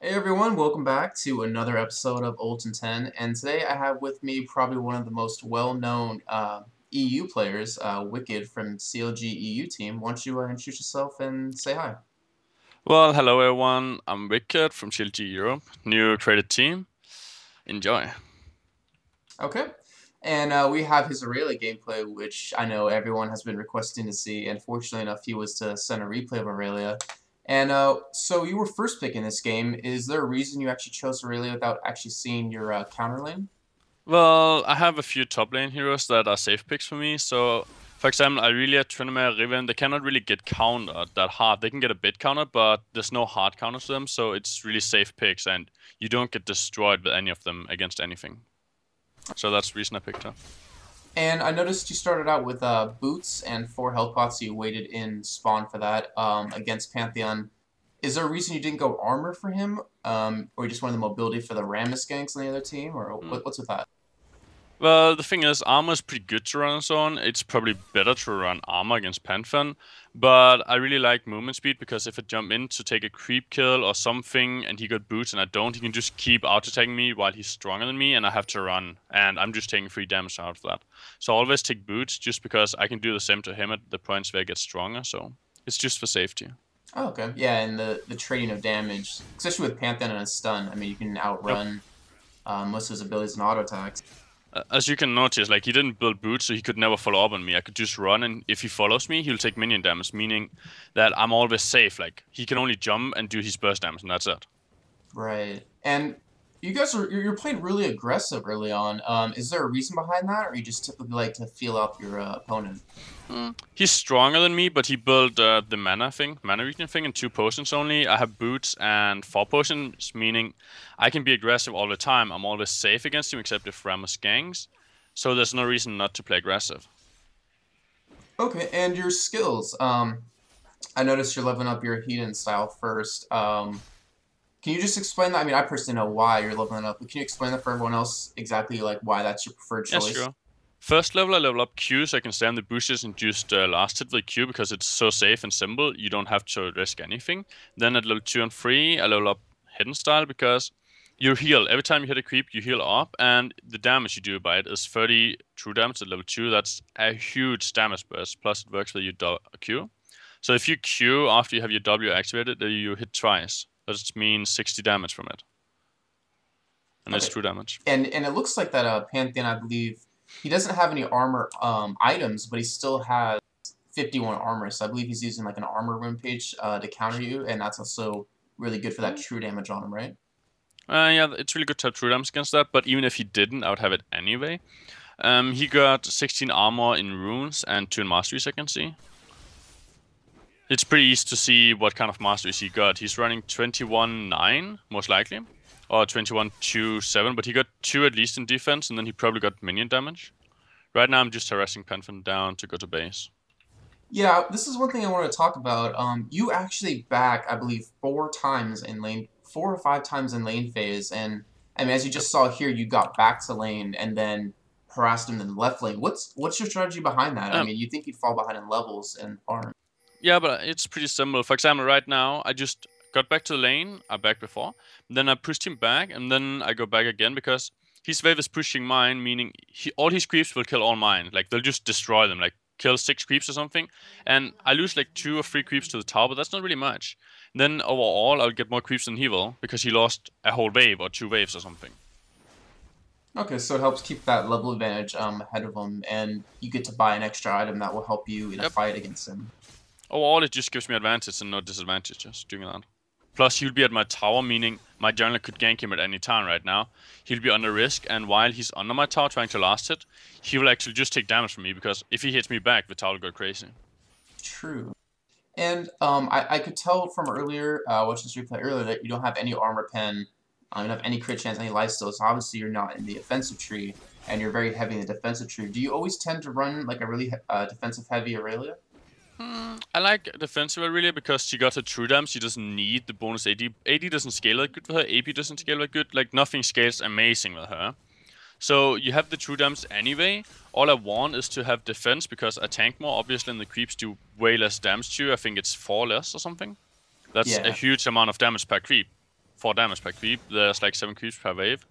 Hey everyone, welcome back to another episode of Ult In Ten, and today I have with me probably one of the most well-known EU players, Wickd from CLG EU team. Why don't you introduce yourself and say hi? Well, hello everyone. I'm Wicked from CLG Europe, new created team. Enjoy. Okay. And we have his Aurelia gameplay, which I know everyone has been requesting to see, and fortunately enough, he was to send a replay of Aurelia. And so you were first pick in this game. Is there a reason you actually chose Aurelia without actually seeing your counter lane? Well, I have a few top lane heroes that are safe picks for me. So, for example, Irelia, Tryndamere, Riven, they cannot really get countered that hard. They can get a bit countered, but there's no hard counters to them, so it's really safe picks, and you don't get destroyed with any of them against anything. So that's the reason I picked her. And I noticed you started out with boots and 4 health pots, so you waited in spawn for that against Pantheon. Is there a reason you didn't go armor for him, or you just wanted the mobility for the Rammus ganks on the other team, or Hmm. what's with that? Well, the thing is, armor is pretty good to run on its own. It's probably better to run armor against Pantheon, but I really like movement speed because if I jump in to take a creep kill or something and he got boots and I don't, he can just keep auto-attacking me while he's stronger than me and I have to run, and I'm just taking free damage out of that. So I always take boots just because I can do the same to him at the points where I get stronger, so it's just for safety. Oh, okay. Yeah, and the trading of damage, especially with Pantheon and a stun. I mean, you can Yep. outrun most of his abilities and auto attacks. As you can notice, like he didn't build boots, so he could never follow up on me. I could just run, and if he follows me, he'll take minion damage, meaning that I'm always safe. Like he can only jump and do his burst damage, and that's it. Right. And you guys you're playing really aggressive early on. Is there a reason behind that, or you just typically like to feel out your opponent? He's stronger than me, but he built the mana regen thing, in 2 potions only. I have boots and 4 potions, meaning I can be aggressive all the time. I'm always safe against him, except if Rammus ganks. So there's no reason not to play aggressive. Okay, and your skills. I noticed you're leveling up your Hedon style first. Can you just explain that? I mean, I personally know why you're leveling up, but can you explain that for everyone else exactly like why that's your preferred Yeah, choice? sure. First level, I level up Q so I can stay on the bushes and just last hit with Q because it's so safe and simple. You don't have to risk anything. Then at level 2 and 3, I level up Hidden Style because you heal. Every time you hit a creep, you heal up, and the damage you do by it is 30 true damage at level 2. That's a huge damage burst. Plus, it works with your Q. So if you Q after you have your W activated, then you hit twice. That means 60 damage from it. And it's Okay, true damage. and it looks like that Pantheon, I believe, he doesn't have any armor items, but he still has 51 armor. So I believe he's using like an armor rune page to counter you, and that's also really good for that true damage on him, right? Yeah, it's really good to have true damage against that, but even if he didn't, I would have it anyway. He got 16 armor in runes and 2 in masteries, I can see. It's pretty easy to see what kind of masteries he got. He's running 21-9, most likely, or 21-2-7, but he got 2 at least in defense, and then he probably got minion damage. Right now, I'm just harassing Pantheon down to go to base. Yeah, this is one thing I wanted to talk about. You actually back, I believe, 4 times in lane, 4 or 5 times in lane phase, and I mean, as you Yep. just saw here, you got back to lane and then harassed him in the left lane. What's your strategy behind that? I Um, mean, you think you'd fall behind in levels and farm. yeah, but it's pretty simple. For example, right now, I just got back to the lane I backed before, then I pushed him back, and then I go back again because his wave is pushing mine, meaning all his creeps will kill all mine. Like, they'll just destroy them, like, kill 6 creeps or something, and I lose like 2 or 3 creeps to the tower, but that's not really much. Then overall, I'll get more creeps than he will because he lost a whole wave or 2 waves or something. Okay, so it helps keep that level advantage ahead of him, and you get to buy an extra item that will help you in a Yep. fight against him. Overall, it just gives me advantage and no disadvantages doing that. Plus, he'll be at my tower, meaning my jungler could gank him at any time right now. He'll be under risk, and while he's under my tower trying to last hit, he will actually just take damage from me, because if he hits me back, the tower will go crazy. True. And I could tell from earlier, watching this replay earlier, that you don't have any armor pen, you don't have any crit chance, any lifesteal, so obviously you're not in the offensive tree, and you're very heavy in the defensive tree. Do you always tend to run like a really defensive heavy Aurelia? I like defensive Aurelia because she got her true damage. She doesn't need the bonus AD. AD doesn't scale that good with her. AP doesn't scale that good. Like, nothing scales amazing with her. So you have the true damage anyway. All I want is to have defense because I tank more, obviously, and the creeps do way less damage to you. I think it's 4 less or something. That's a Yeah. huge amount of damage per creep. 4 damage per creep. There's like 7 creeps per wave.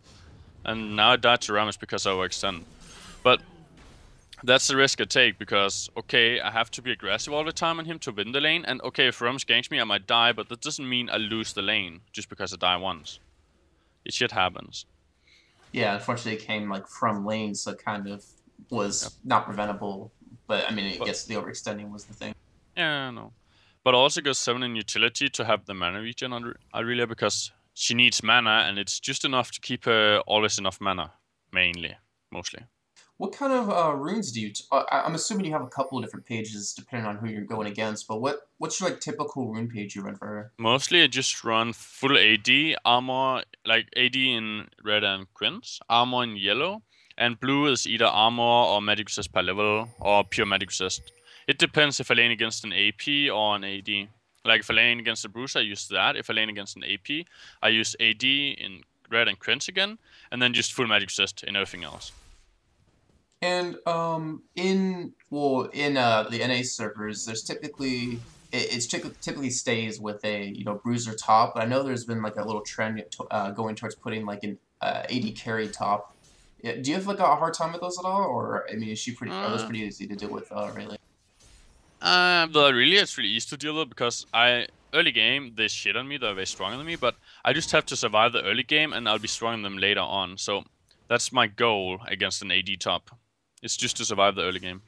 And now I died to Rammus because I overextend. But that's the risk I take because, okay, I have to be aggressive all the time on him to win the lane. And okay, if Rammus ganks me, I might die, but that doesn't mean I lose the lane just because I die once. It shit happens. Yeah, unfortunately, it came like from lane, so it kind of Yep. was not preventable. But I mean, I But guess the overextending was the thing. yeah, no. But I also got 7 in utility to have the mana regen on Aurelia because she needs mana and it's just enough to keep her always enough mana, mainly, mostly. What kind of runes do you? I'm assuming you have a couple of different pages depending on who you're going against. But what's your like typical rune page you run for her? Mostly I just run full AD, armor, like AD in red and quints, armor in yellow, and blue is either armor or magic resist per level or pure magic resist. It depends if I lane against an AP or an AD. Like if I lane against a Bruiser, I use that. If I lane against an AP, I use AD in red and quints again, and then just full magic resist in everything else. And in the NA servers, there's typically it's typically stays with a bruiser top. But I know there's been like a little trend going towards putting like an AD carry top. Yeah, do you have like a hard time with those at all, or I mean, are those Uh, pretty easy to deal with? Really? Well, really, it's really easy to deal with because early game they shit on me. They're very stronger than me, but I just have to survive the early game, and I'll be stronger than them later on. So that's my goal against an AD top. It's just to survive the early game.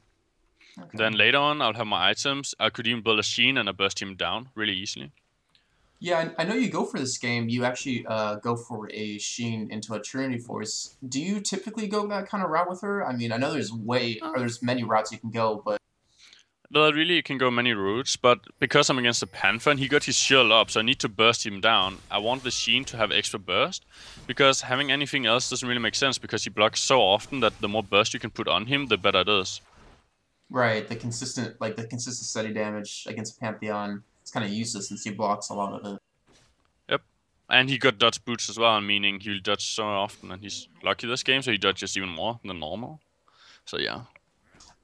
Okay. Then later on, I'll have my items. I could even build a Sheen and I burst him down really easily. Yeah, I know you go for this game. You actually go for a Sheen into a Trinity Force. Do you typically go that kind of route with her? I mean, I know there's many routes you can go, but Well, really, you can go many routes, but because I'm against a Panther and he got his shield up, so I need to burst him down. I want the Sheen to have extra burst, because having anything else doesn't really make sense, because he blocks so often that the more burst you can put on him, the better it is. right, the consistent steady damage against Pantheon is kind of useless since he blocks a lot of it. Yep. And he got dodge boots as well, meaning he'll dodge so often, and he's lucky this game, so he dodges even more than normal. So yeah.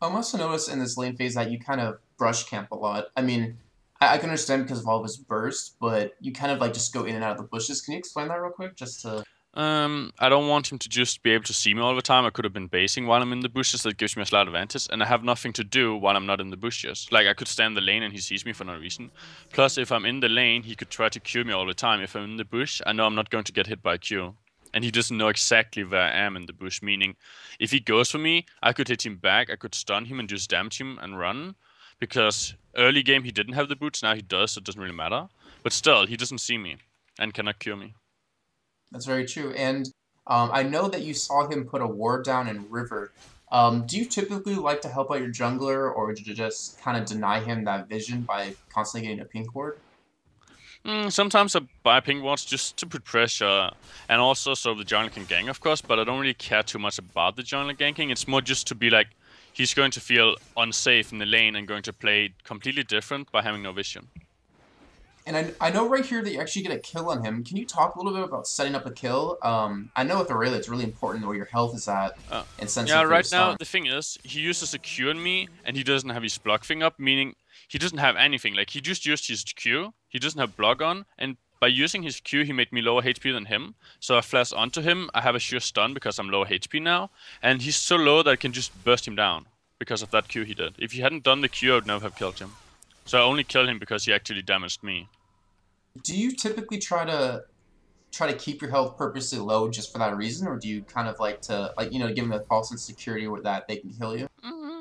I also noticed in this lane phase that you kind of brush camp a lot. I mean, I can understand because of all of his burst, but you kind of like just go in and out of the bushes. Can you explain that real quick, just to? I don't want him to just be able to see me all the time. I could have been basing while I'm in the bushes. That gives me a slight advantage, and I have nothing to do while I'm not in the bushes. Like I could stand in the lane and he sees me for no reason. Plus, if I'm in the lane, he could try to Q me all the time. If I'm in the bush, I know I'm not going to get hit by a Q. And he doesn't know exactly where I am in the bush, meaning if he goes for me, I could hit him back, I could stun him and just damage him and run. Because early game he didn't have the boots, now he does, so it doesn't really matter. But still, he doesn't see me and cannot cure me. That's very true. And I know that you saw him put a ward down in River. Do you typically like to help out your jungler, or do you just kind of deny him that vision by constantly getting a pink ward? Sometimes I buy pink wards just to put pressure, and also so the jungler can gank, of course, but I don't really care too much about the jungler ganking. It's more just to be like, he's going to feel unsafe in the lane and going to play completely different by having no vision. And I know right here that you actually get a kill on him. Can you talk a little bit about setting up a kill? I know with Aurelia it's really important where your health is at and Yeah, sensitive for your right now stun. the thing is, he uses a Q on me, and he doesn't have his block thing up, meaning he doesn't have anything. Like, he just used his Q, he doesn't have block on, and by using his Q, he made me lower HP than him. So I flash onto him, I have a sure stun because I'm lower HP now, and he's so low that I can just burst him down because of that Q he did. If he hadn't done the Q, I would never have killed him. So I only killed him because he actually damaged me. Do you typically try to keep your health purposely low just for that reason, or do you kind of like to give them a false insecurity where that they can kill you? Mm-hmm.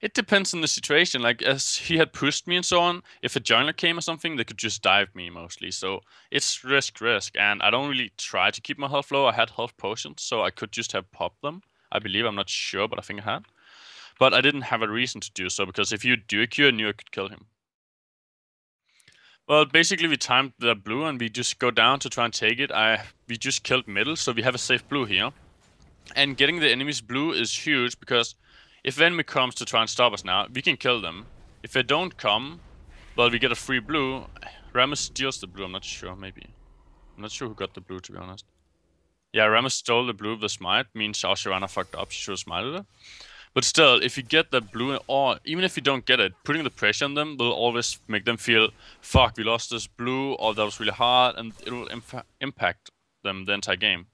It depends on the situation. Like, as he had pushed me and so on, if a jungler came or something, they could just dive me mostly. So it's risk. And I don't really try to keep my health low. I had health potions, so I could just have popped them. I believe, I'm not sure, but I think I had. But I didn't have a reason to do so, because if you do a Q, I knew I could kill him. Well, basically we timed the blue and we just go down to try and take it. We just killed middle, so we have a safe blue here. And getting the enemy's blue is huge, because if enemy comes to try and stop us now, we can kill them. If they don't come, well, we get a free blue. Rammus steals the blue, I'm not sure, maybe. I'm not sure who got the blue, to be honest. Yeah, Rammus stole the blue with the smite, means our Shyvana fucked up, she should have smited it. But still, if you get that blue, or even if you don't get it, putting the pressure on them will always make them feel, fuck, we lost this blue, or that was really hard, and it will impact them the entire game.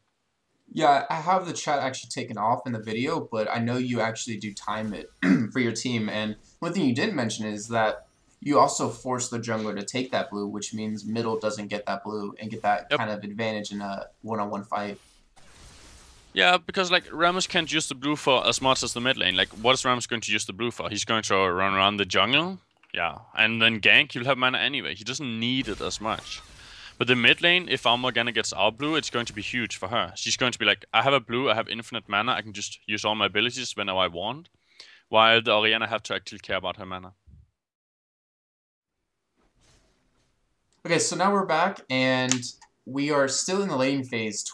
Yeah, I have the chat actually taken off in the video, but I know you actually do time it for your team. And one thing you didn't mention is that you also force the jungler to take that blue, which means middle doesn't get that blue and get that Yep. kind of advantage in a one-on-one fight. Yeah, because like Rammus can't use the blue for as much as the mid lane. Like, what is Rammus going to use the blue for? He's going to run around the jungle, yeah, and then gank. You'll have mana anyway. He doesn't need it as much. But the mid lane, if our Morgana gets our blue, it's going to be huge for her. She's going to be like, I have a blue, I have infinite mana, I can just use all my abilities whenever I want. While the Orianna have to actually care about her mana. Okay, so now we're back, and we are still in the laning phase.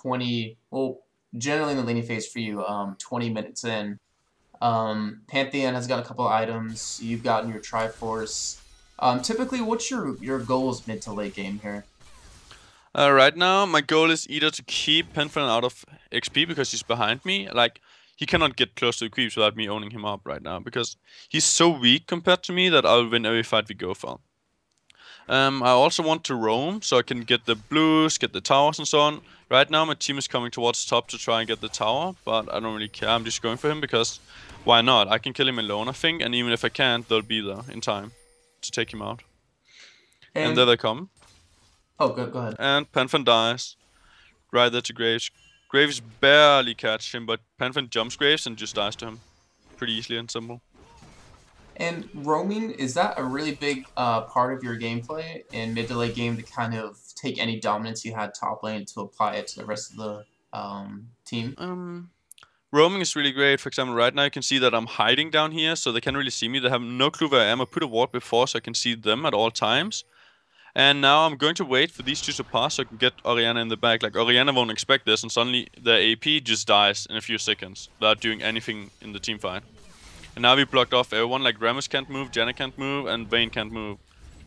Generally in the laning phase for you. 20 minutes in. Pantheon has got a couple of items. You've gotten your Triforce. Typically, what's your goals mid to late game here? Right now, my goal is either to keep Penfern out of XP because he's behind me. Like, he cannot get close to the creeps without me owning him up right now because he's so weak compared to me that I'll win every fight we go for. I also want to roam so I can get the blues, get the towers and so on. Right now, my team is coming towards top to try and get the tower, but I don't really care. I'm just going for him because why not? I can kill him alone, I think, and even if I can't, they'll be there in time to take him out. And there they come. Oh, go ahead. And Panfan dies. Right there to Graves. Graves barely catch him, but Panfan jumps Graves and just dies to him. Pretty easily and simple. And roaming, is that a really big part of your gameplay in mid to late game to kind of take any dominance you had top lane to apply it to the rest of the team? Roaming is really great. For example, right now you can see that I'm hiding down here, so they can't really see me. They have no clue where I am. I put a ward before so I can see them at all times. And now I'm going to wait for these two to pass so I can get Orianna in the back. Like, Orianna won't expect this, and suddenly the AP just dies in a few seconds without doing anything in the team fight. And now we blocked off everyone. Like, Rammus can't move, Janna can't move, and Vayne can't move.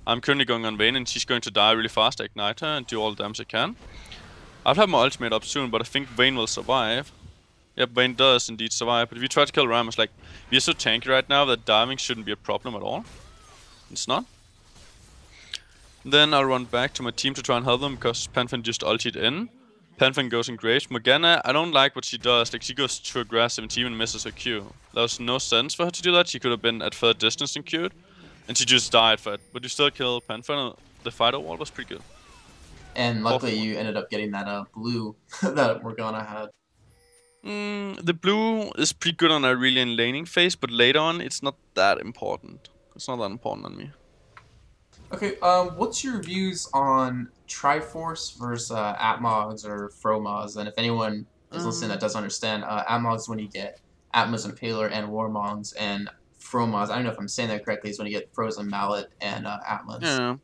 I'm currently going on Vayne, and she's going to die really fast. I ignite her and do all the damage I can. I'll have my ultimate up soon, but I think Vayne will survive. Yep, Vayne does indeed survive. But if you try to kill Rammus, like, we're so tanky right now that diving shouldn't be a problem at all. It's not. Then I'll run back to my team to try and help them because Panfan just ulted in. Panfan goes in Graves. Morgana, I don't like what she does. Like, she goes too aggressive and she even misses her Q. There was no sense for her to do that. She could have been at further distance and Q'd. And she just died for it. But you still kill Panfan. The fight overall was pretty good. And luckily you ended up getting that blue that Morgana had. The blue is pretty good on a really in laning phase, but later on it's not that important. It's not that important on me. Okay, what's your views on Triforce versus Atmogs or Fromos? And if anyone is listening that doesn't understand, Atmogs is when you get Atmos Impaler and Warmongs, and Fromos, I don't know if I'm saying that correctly, is when you get Frozen Mallet and Atmos. Yeah.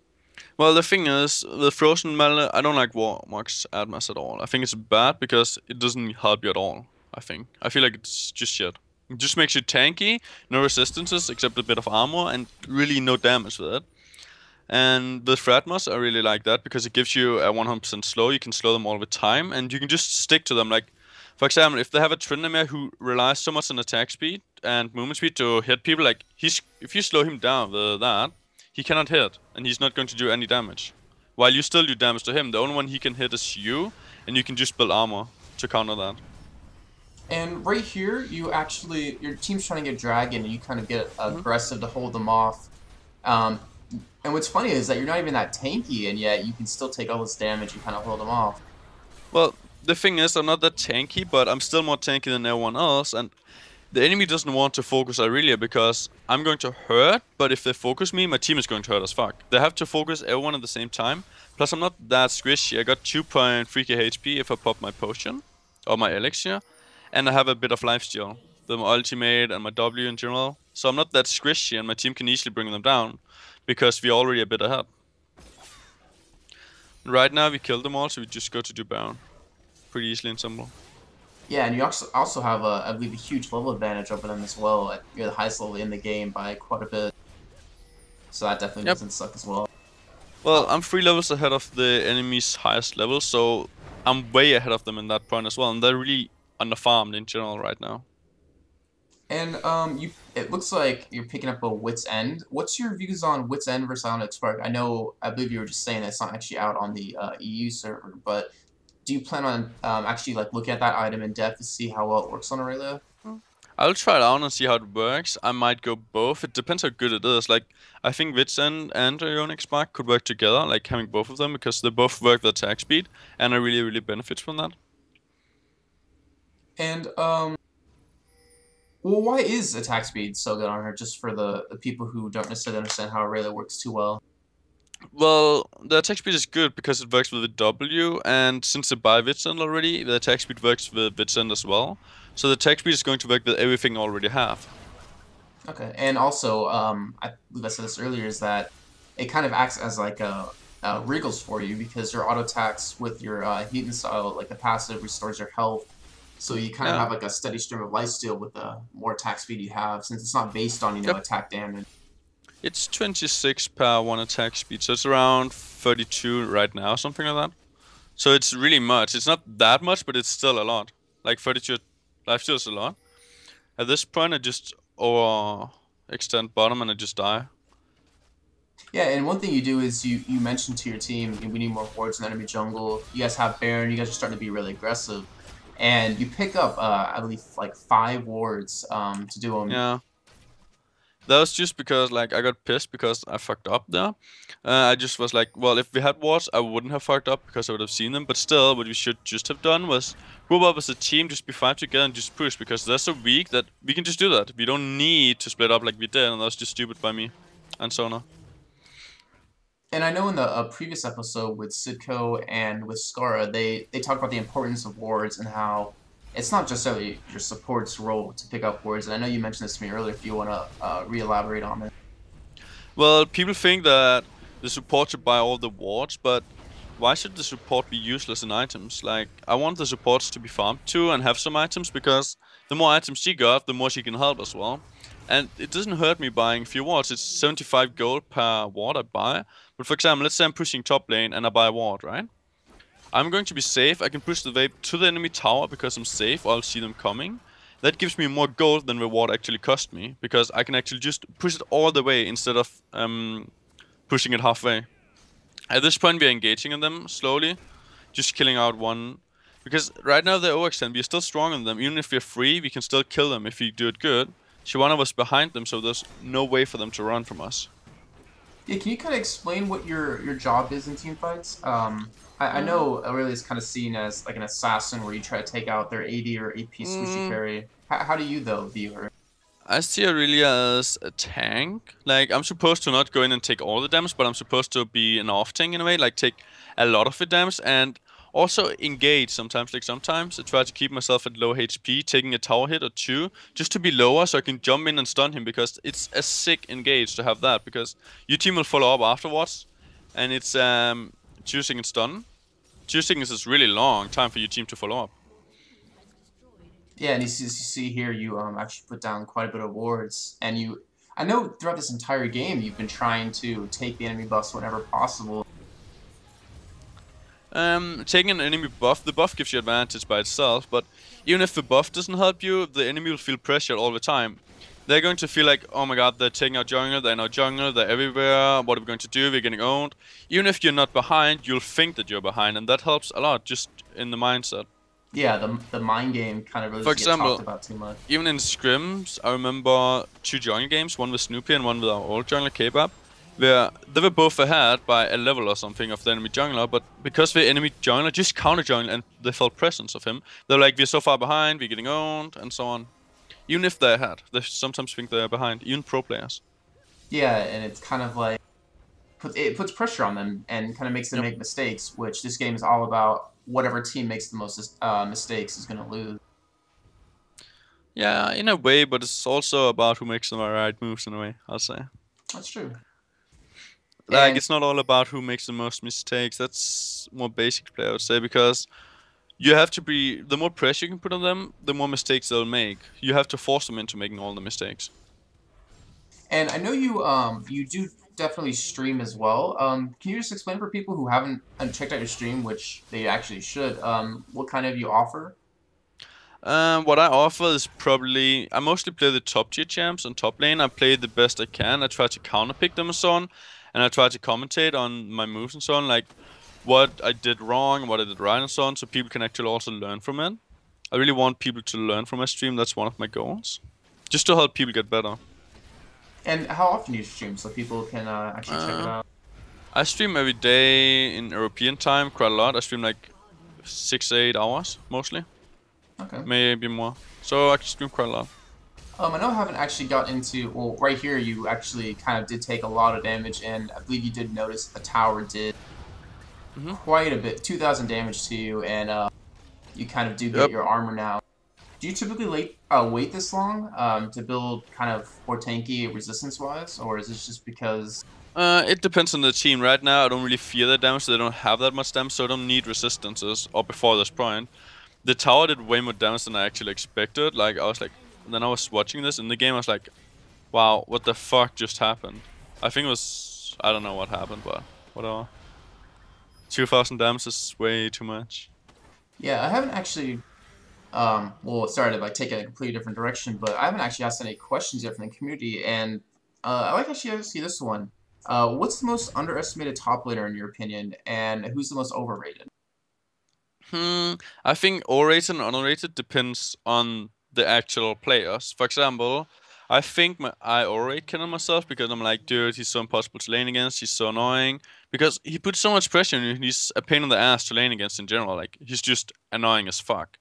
Well, the thing is, the Frozen Mallet, I don't like Warmox Atmos at all. I think it's bad because it doesn't help you at all, I think. I feel like it's just shit. It just makes you tanky, no resistances except a bit of armor, and really no damage with it. And the Fratmos, I really like that because it gives you a 100% slow. You can slow them all the time, and you can just stick to them. Like, for example, if they have a Tryndamere who relies so much on attack speed and movement speed to hit people, like, if you slow him down with that, he cannot hit, and he's not going to do any damage. While you still do damage to him, the only one he can hit is you, and you can just build armor to counter that. And right here, your team's trying to get Dragon, and you kind of get aggressive to hold them off. And what's funny is that you're not even that tanky, and yet you can still take all this damage and kind of hold them off. Well, the thing is, I'm not that tanky, but I'm still more tanky than everyone else, and the enemy doesn't want to focus Aurelia because I'm going to hurt, but if they focus me, my team is going to hurt as fuck. They have to focus everyone at the same time. Plus, I'm not that squishy. I got 2.3k HP if I pop my potion, or my elixir, and I have a bit of lifesteal, my ultimate and my W in general. So I'm not that squishy, and my team can easily bring them down because we're already a bit ahead. Right now, we killed them all, so we just go to do Baron. Pretty easily and simple. Yeah, and you also have, I believe, a huge level advantage over them as well. You're the highest level in the game by quite a bit. So that definitely doesn't suck as well. Well, I'm 3 levels ahead of the enemy's highest level, so I'm way ahead of them in that point as well. And they're really underfarmed in general right now. And it looks like you're picking up a Wit's End. What's your views on Wit's End versus Onyx Spark? I believe you were just saying it's not actually out on the EU server, but do you plan on actually like looking at that item in depth to see how well it works on Aurelia? I'll try it out and see how it works. I might go both. It depends how good it is. Like, I think Vitsend and Ionic Spark could work together, like having both of them, because they both work with attack speed, and I really, really benefit from that. And well, why is attack speed so good on her? Just for the people who don't necessarily understand how Aurelia works too well. Well, the attack speed is good because it works with the W, and since they buy Vitsend already, the attack speed works with Vitsend as well. So the attack speed is going to work with everything I already have. Okay, and also, I believe I said this earlier, is that it kind of acts as like a Wriggles for you because your auto attacks with your heat and style, like the passive, restores your health. So you kind of Yeah. have like a steady stream of lifesteal with the more attack speed you have, since it's not based on Yep. attack damage. It's 26 per 1 attack speed, so it's around 32 right now, something like that. So it's really much. It's not that much, but it's still a lot. Like 32 lifesteal is a lot. At this point, I just overextend bottom and I just die. Yeah, and one thing you do is you mentioned to your team we need more wards in enemy jungle. You guys have Baron. You guys are starting to be really aggressive, and you pick up I believe like 5 wards to do them. Yeah. That was just because like I got pissed because I fucked up there. I just was like, well, if we had wards, I wouldn't have fucked up because I would have seen them. But still, what we should just have done was group up as a team, just be 5 together and just push because they're so weak that we can just do that. We don't need to split up like we did, and that was just stupid by me and Sona. And I know in the previous episode with Sidco and with Skara, they talked about the importance of wards and how it's not just really your support's role to pick up wards. And I know you mentioned this to me earlier. If you want to re-elaborate on it. Well, people think that the support should buy all the wards, but why should the support be useless in items? Like, I want the supports to be farmed too and have some items because the more items she got, the more she can help as well. And it doesn't hurt me buying few wards. It's 75 gold per ward I buy. But for example, let's say I'm pushing top lane and I buy a ward, right? I'm going to be safe. I can push the wave to the enemy tower because I'm safe or I'll see them coming. That gives me more gold than reward actually cost me because I can actually just push it all the way instead of pushing it halfway. At this point, we're engaging in them slowly, just killing out one. Because right now they're overextend, we're still strong on them. Even if we're free, we can still kill them if we do it good. Shyvana was behind them, so there's no way for them to run from us. Yeah, can you kind of explain what your job is in team fights? I know Aurelia is kind of seen as like an assassin where you try to take out their AD or AP squishy Mm, carry. How do you though view her? I see Aurelia as a tank. Like, I'm supposed to not go in and take all the damage, but I'm supposed to be an off tank in a way, like take a lot of the damage and also engage sometimes. Like, sometimes I try to keep myself at low HP, taking a tower hit or two, just to be lower so I can jump in and stun him because it's a sick engage to have that because your team will follow up afterwards and it's 2 second stun. 2 seconds is really long time for your team to follow up. Yeah, and you see here you actually put down quite a bit of wards, and you. I know throughout this entire game you've been trying to take the enemy buffs whenever possible. Taking an enemy buff, the buff gives you advantage by itself, but even if the buff doesn't help you, the enemy will feel pressured all the time. They're going to feel like, oh my god, they're taking out jungle, they're in our jungle, they're everywhere, what are we going to do, we're getting owned. Even if you're not behind, you'll think that you're behind, and that helps a lot, just in the mindset. Yeah, the mind game kind of really For doesn't get talked example, about too much. even in scrims, I remember 2 jungle games, one with Snoopy and one with our old jungler Kebab, where they were both ahead by a level or something of the enemy jungler, but because the enemy jungler just counter jungle and they felt presence of him, they're like, we're so far behind, we're getting owned, and so on. Even if they're ahead, they sometimes think they're behind, even pro players. Yeah, and it's kind of like it puts pressure on them and kind of makes them Yep. make mistakes, which this game is all about. Whatever team makes the most mistakes is going to lose. Yeah, in a way, but it's also about who makes the right moves in a way, I'll say. That's true. Like, And it's not all about who makes the most mistakes. That's more basic play, I would say, because you have to be. The more pressure you can put on them, the more mistakes they'll make. You have to force them into making all the mistakes. I know you do definitely stream as well. Can you just explain for people who haven't checked out your stream, which they actually should, what kind of you offer? What I offer is probably I mostly play the top tier champs on top lane. I play the best I can. I try to counter pick them and so on, and I try to commentate on my moves and so on, like what I did wrong, what I did right, and so on, so people can actually also learn from it. I really want people to learn from my stream. That's one of my goals, just to help people get better. And how often do you stream so people can actually check it Uh, out? I stream every day in European time quite a lot. I stream like 6 8 hours mostly, Okay. maybe more. So I can stream quite a lot. I know I haven't actually got into, well, right here you actually kind of did take a lot of damage, and I believe you did notice the tower did Hmm. quite a bit, 2,000 damage to you, and you kind of do get Yep. your armor now. Do you typically wait this long to build kind of more tanky resistance-wise, or is this just because... It depends on the team. Right now, I don't really fear that damage. So they don't have that much damage, so I don't need resistances. Or before this point, the tower did way more damage than I actually expected. Like I was like, then I was watching this in the game. I was like, wow, what the fuck just happened? I think it was I don't know what happened, but whatever. 2,000 damage is way too much. Yeah, I haven't actually well, sorry to like take a completely different direction, but I haven't actually asked any questions yet from the community, and I like actually to see this one. What's the most underestimated top laner in your opinion, and who's the most overrated? Hmm, I think overrated and underrated depends on the actual players. For example, I think I overrate Kennen myself because I'm like, dude, he's so impossible to lane against. He's so annoying because he puts so much pressure on you. He's a pain in the ass to lane against in general. Like he's just annoying as fuck.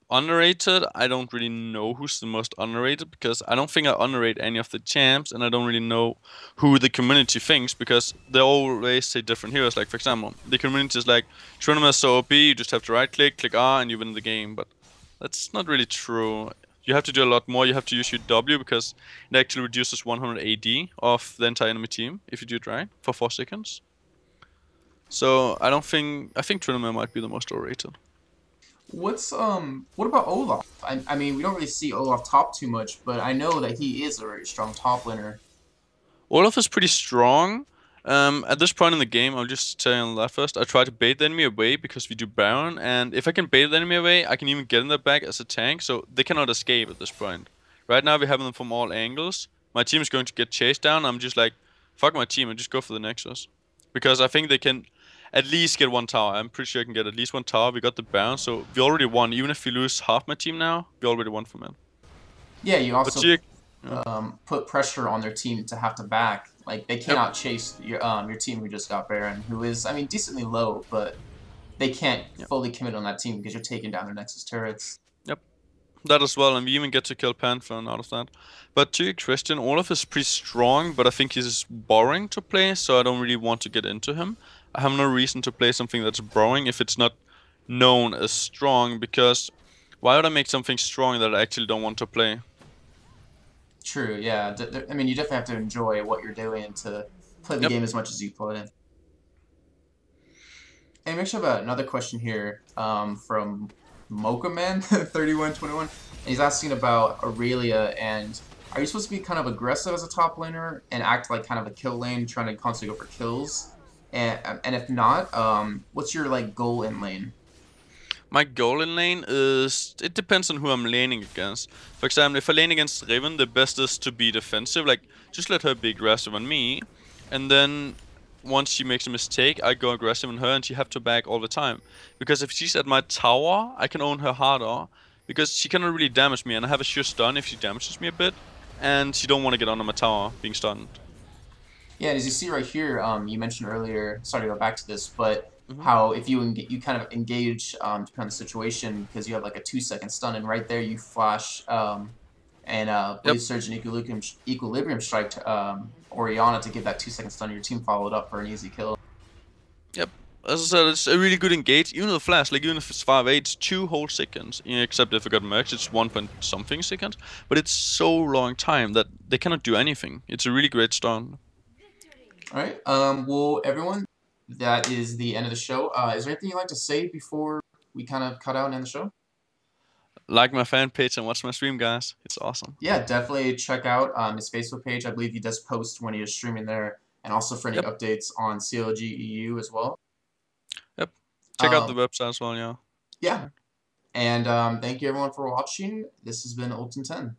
Underrated, I don't really know who's the most underrated because I don't think I underrate any of the champs, and I don't really know who the community thinks because they always say different heroes. Like for example, the community is like, Trinum is so OP, you just have to right click R, and you win the game. But that's not really true. You have to do a lot more. You have to use your W because it actually reduces 100 AD of the entire enemy team if you do it right for 4 seconds. So I think Trinum might be the most overrated. What about Olaf? I mean we don't really see Olaf top too much, but I know that he is a very strong top laner. Olaf is pretty strong. At this point in the game, I'll just tell you on that first. I try to bait the enemy away because we do Baron, and if I can bait the enemy away, I can even get in their back as a tank, so they cannot escape at this point. Right now, we have them from all angles. My team is going to get chased down. I'm just like, fuck my team and just go for the Nexus. Because I think they can at least get one tower. I'm pretty sure I can get at least one tower. We got the Baron, so we already won. Even if we lose half my team now, we already won from it. Yeah, you But also Tier, yeah. put pressure on their team to have to back. Like they Yep. cannot chase your team who just got Baron, who is I mean decently low, but they can't Yep. fully commit on that team because you're taking down their Nexus turrets. Yep. That as well, and we even get to kill Pantheon out of that. But to your question, Olaf is pretty strong, but I think he's boring to play, so I don't really want to get into him. I have no reason to play something that's boring if it's not known as strong, because why would I make something strong that I actually don't want to play? True, yeah. I mean, you definitely have to enjoy what you're doing to play the Yep. game as much as you play. And we actually have another question here from Mochaman 3121, and he's asking about Aurelia and are you supposed to be kind of aggressive as a top laner and act like kind of a kill lane, trying to constantly go for kills? And if not, what's your like goal in lane? My goal in lane is it depends on who I'm laning against. For example, if I lane against Riven, the best is to be defensive, like just let her be aggressive on me, and then once she makes a mistake, I go aggressive on her, and she have to back all the time. Because if she's at my tower, I can own her harder, because she cannot really damage me, and I have a sure stun if she damages me a bit, and she don't want to get under my tower being stunned. Yeah, and as you see right here, you mentioned earlier. Sorry to go back to this, but Hmm. how if you kind of engage depending on the situation because you have like a 2 second stun, and right there you flash and Yep. Blaze Surge and Equilibrium Strike to Oriana to give that 2 second stun. And your team followed up for an easy kill. Yep. As I said, it's a really good engage. Even the flash, like even if it's 5-8, it's 2 whole seconds. Except if I got merged, it's 1 point something seconds. But it's so long time that they cannot do anything. It's a really great stun. All right. Well, everyone, that is the end of the show. Is there anything you'd like to say before we kind of cut out and end the show? Like my fan page and watch my stream, guys. It's awesome. Yeah, definitely check out his Facebook page. I believe he does post when he is streaming there, and also for any Yep. updates on CLG EU as well. Yep. Check out the Um, website as well, yeah. yeah, Sure. And thank you everyone for watching. This has been Ult In Ten.